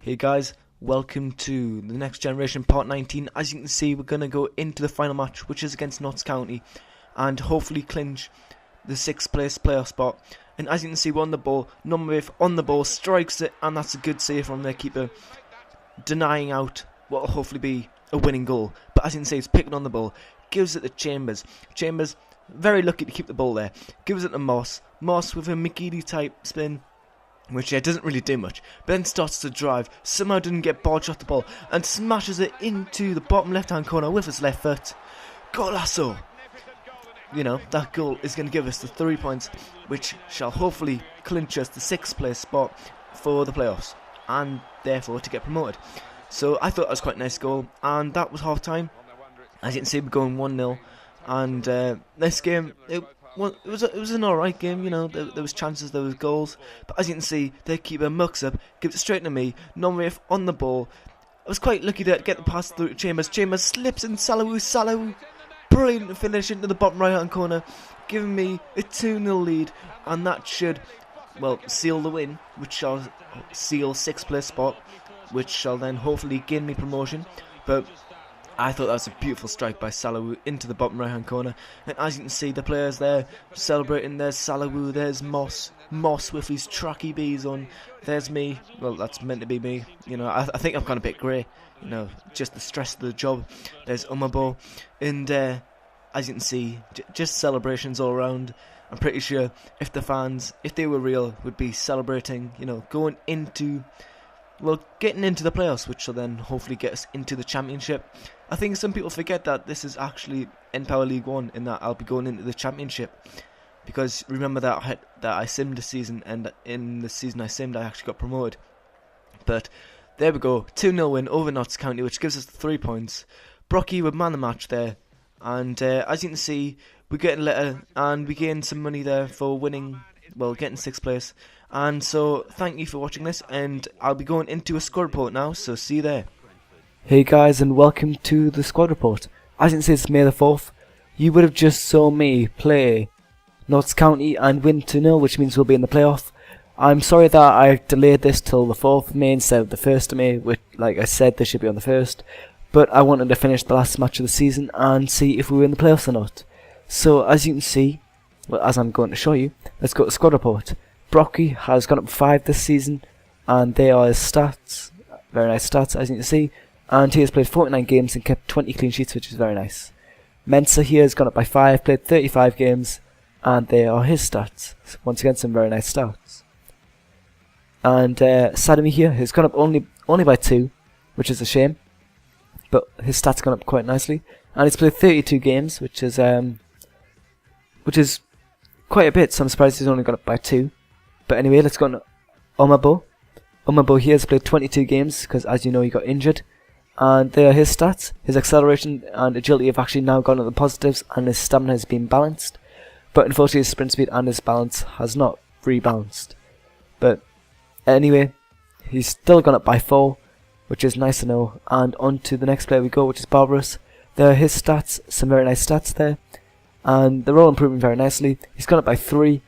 Hey guys, welcome to the Next Generation Part 19. As you can see, we're going to go into the final match, which is against Notts County, and hopefully clinch the 6th place playoff spot. And as you can see, we're on the ball. Number on the ball, strikes it, and that's a good save from their keeper, denying out what will hopefully be a winning goal. But as you can see, he's picking on the ball, gives it to Chambers. Chambers, very lucky to keep the ball there, gives it to Moss. Moss with a McGeady type spin, which doesn't really do much, but then starts to drive, somehow didn't get barged off the ball, and smashes it into the bottom left-hand corner with his left foot. Golasso! You know, that goal is going to give us the 3 points, which shall hopefully clinch us the 6th place spot for the playoffs, and therefore to get promoted. So I thought that was quite a nice goal, and that was half-time. As you can see, we're going 1-0, and this game, it was an alright game, you know, there was chances, there was goals, but as you can see, their keeper mucks up, gives it straight to me, non-ref on the ball. I was quite lucky to get the pass through to Chambers. Chambers slips in Salahu, brilliant finish into the bottom right hand corner, giving me a 2-0 lead, and that should, well, seal the win, which shall seal 6th place spot, which shall then hopefully gain me promotion. But I thought that was a beautiful strike by Salahu into the bottom right hand corner, and as you can see, the players there celebrating. There's Salahu, there's Moss with his tracky bees on, there's me, well, that's meant to be me, you know, I think I've gone a bit grey, you know, just the stress of the job. There's Umabo, and as you can see, just celebrations all around. I'm pretty sure if the fans, if they were real, would be celebrating, you know, going into, well, getting into the playoffs, which will then hopefully get us into the championship. I think some people forget that this is actually N-Power League 1, in that I'll be going into the championship. Because remember that I simmed a season, and in the season I simmed, I actually got promoted. But there we go, 2-0 win over Notts County, which gives us the 3 points. Brocky would man the match there, and as you can see, we're getting letter, and we gained some money there for winning, well, getting 6th place. And so, thank you for watching this, and I'll be going into a squad report now, so see you there. Hey guys, and welcome to the squad report. As you can see, it's May the 4th. You would have just saw me play Notts County and win 2-0, which means we'll be in the playoff. I'm sorry that I delayed this till the 4th of May instead of the 1st of May, which, like I said, this should be on the 1st. But I wanted to finish the last match of the season and see if we were in the playoffs or not. So, as you can see, well, as I'm going to show you, let's go to squad report. Brocky has gone up 5 this season, and they are his stats. Very nice stats, as you can see. And he has played 49 games and kept 20 clean sheets, which is very nice. Mensa here has gone up by 5, played 35 games, and they are his stats. Once again, some very nice stats. And Sadami here has gone up only by 2, which is a shame, but his stats gone up quite nicely. And he's played 32 games, which is quite a bit, so I'm surprised he's only gone up by 2. But anyway, let's go on to Umabo. Umabo here has played 22 games, because as you know, he got injured. And they are his stats. His acceleration and agility have actually now gone to the positives, and his stamina has been balanced. But unfortunately, his sprint speed and his balance has not rebalanced. But anyway, he's still gone up by 4, which is nice to know. And on to the next player we go, which is Barbarous. There are his stats, some very nice stats there. And they're all improving very nicely. He's gone up by 3,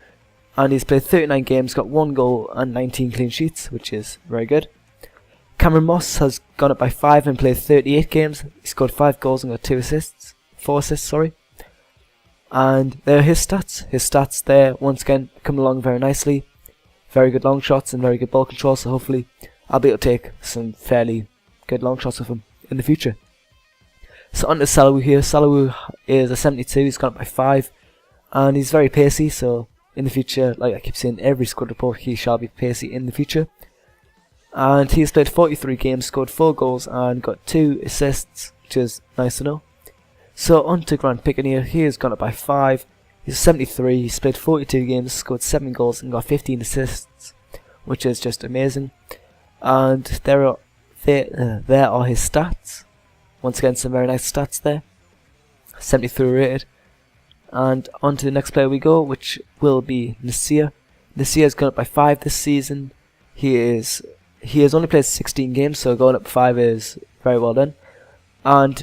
and he's played 39 games, got 1 goal and 19 clean sheets, which is very good. Cameron Moss has gone up by 5 and played 38 games. He scored 5 goals and got 4 assists, sorry. And there are his stats. His stats there, once again, come along very nicely. Very good long shots and very good ball control, so hopefully I'll be able to take some fairly good long shots with him in the future. So on to Salahu here. Salahu is a 72, he's gone up by 5, and he's very pacey, so in the future, like I keep saying in every squad report, he shall be pacey in the future. And he's played 43 games, scored 4 goals and got 2 assists, which is nice to know. So on to Grant Picken here. He has gone up by 5. He's 73, he's played 42 games, scored 7 goals and got 15 assists, which is just amazing. And there are his stats. Once again, some very nice stats there. 73 rated. And on to the next player we go, which will be Nasir. Nasir has gone up by 5 this season. He has only played 16 games, so going up 5 is very well done. And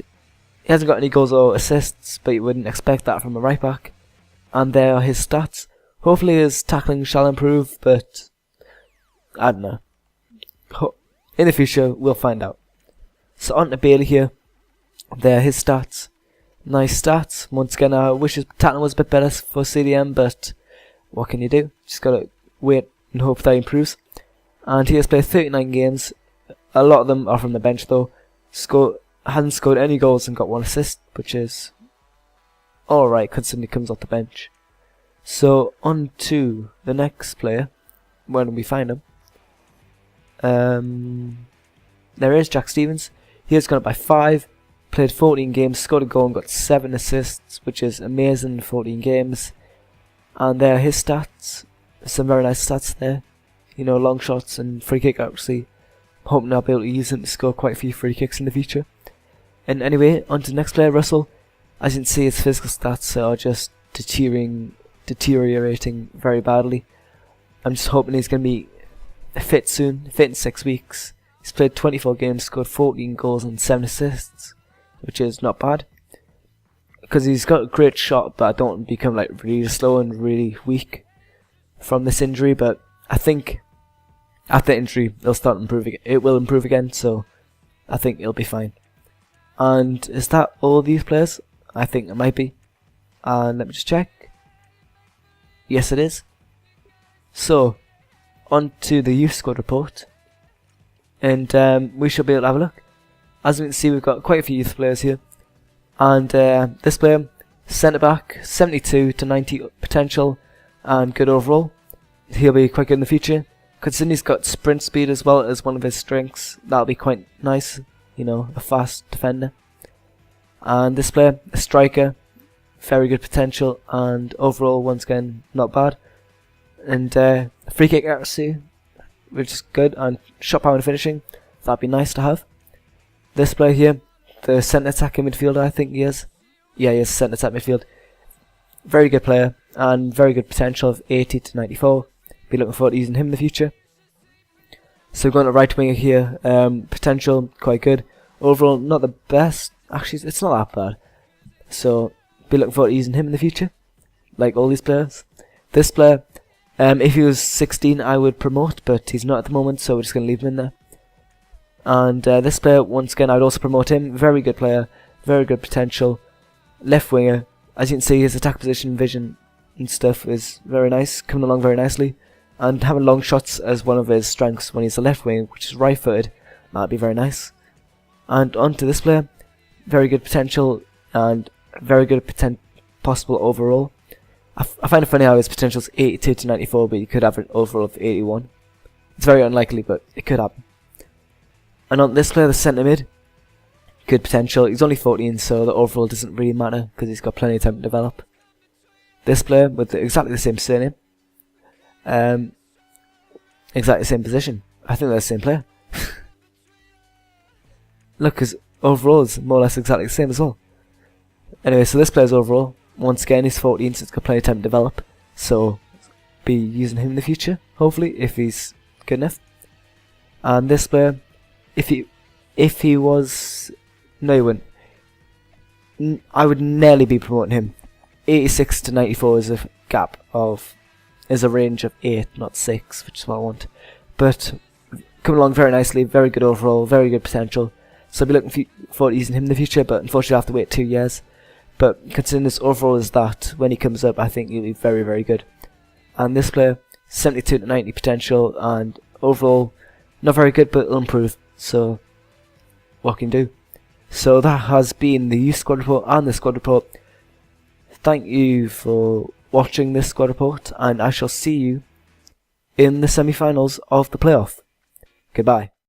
he hasn't got any goals or assists, but you wouldn't expect that from a right back. And there are his stats. Hopefully his tackling shall improve, but I don't know. In the future, we'll find out. So on to Bailey here. There are his stats. Nice stats. Once again, I wish his tackling was a bit better for CDM, but what can you do? Just gotta wait and hope that he improves. And he has played 39 games. A lot of them are from the bench though. Hasn't scored any goals and got 1 assist, which is alright considering he comes off the bench. So on to the next player. When we find him. There is Jack Stevens. He has gone up by 5. Played 14 games, scored a goal and got 7 assists, which is amazing in 14 games. And there are his stats. Some very nice stats there. You know, long shots and free kick accuracy. Hoping I'll be able to use him to score quite a few free kicks in the future. And anyway, on to the next player, Russell. As you can see, his physical stats are just deteriorating very badly. I'm just hoping he's going to be fit soon, fit in 6 weeks. He's played 24 games, scored 14 goals and 7 assists, which is not bad. Because he's got a great shot, but I don't want to become like really slow and really weak from this injury. But I think after injury, it'll start improving. It will improve again, so I think it'll be fine. And is that all these players? I think it might be. And let me just check. Yes, it is. So, on to the youth squad report. And we should be able to have a look. As we can see, we've got quite a few youth players here. And this player, centre back, 72 to 90 potential and good overall. He'll be quite good in the future. Considering he's got sprint speed as well as one of his strengths, that'll be quite nice. You know, a fast defender. And this player, a striker, very good potential and overall, once again, not bad. And free kick accuracy, which is good, and shot power and finishing, that'd be nice to have. This player here, the centre attacking midfielder, I think he is. Yeah, he is centre attack midfield. Very good player and very good potential of 80 to 94. Be looking forward to using him in the future. So we're going to right winger here. Potential quite good. Overall, not the best. Actually, it's not that bad. So be looking forward to using him in the future, like all these players. This player, if he was 16, I would promote, but he's not at the moment, so we're just going to leave him in there. And this player, once again, I'd also promote him. Very good player, very good potential. Left winger. As you can see, his attack position, vision, and stuff is very nice, coming along very nicely. And having long shots as one of his strengths when he's a left wing, which is right-footed, that'd be very nice. And on to this player, very good potential and very good possible overall. I find it funny how his potential is 82 to 94, but you could have an overall of 81. It's very unlikely, but it could happen. And on this player, the centre mid, good potential. He's only 14, so the overall doesn't really matter because he's got plenty of time to develop. This player with exactly the same surname, exactly the same position. I think they're the same player. Look, his overall is more or less exactly the same as well. Anyway, so this player's overall, once again, he's 14, so he's got plenty of time to develop. So, be using him in the future, hopefully, if he's good enough. And this player, if he was, no, he wouldn't. I would nearly be promoting him. 86 to 94 is a gap of, is a range of 8, not 6, which is what I want. But coming along very nicely, very good overall, very good potential. So I'll be looking forward to using him in the future, but unfortunately I have to wait 2 years. But considering this overall is that, when he comes up, I think he'll be very, very good. And this player, 72 to 90 potential, and overall, not very good, but it'll improve. So, what can you do? So that has been the youth squad report and the squad report. Thank you for watching this squad report, and I shall see you in the semi-finals of the playoff. Goodbye.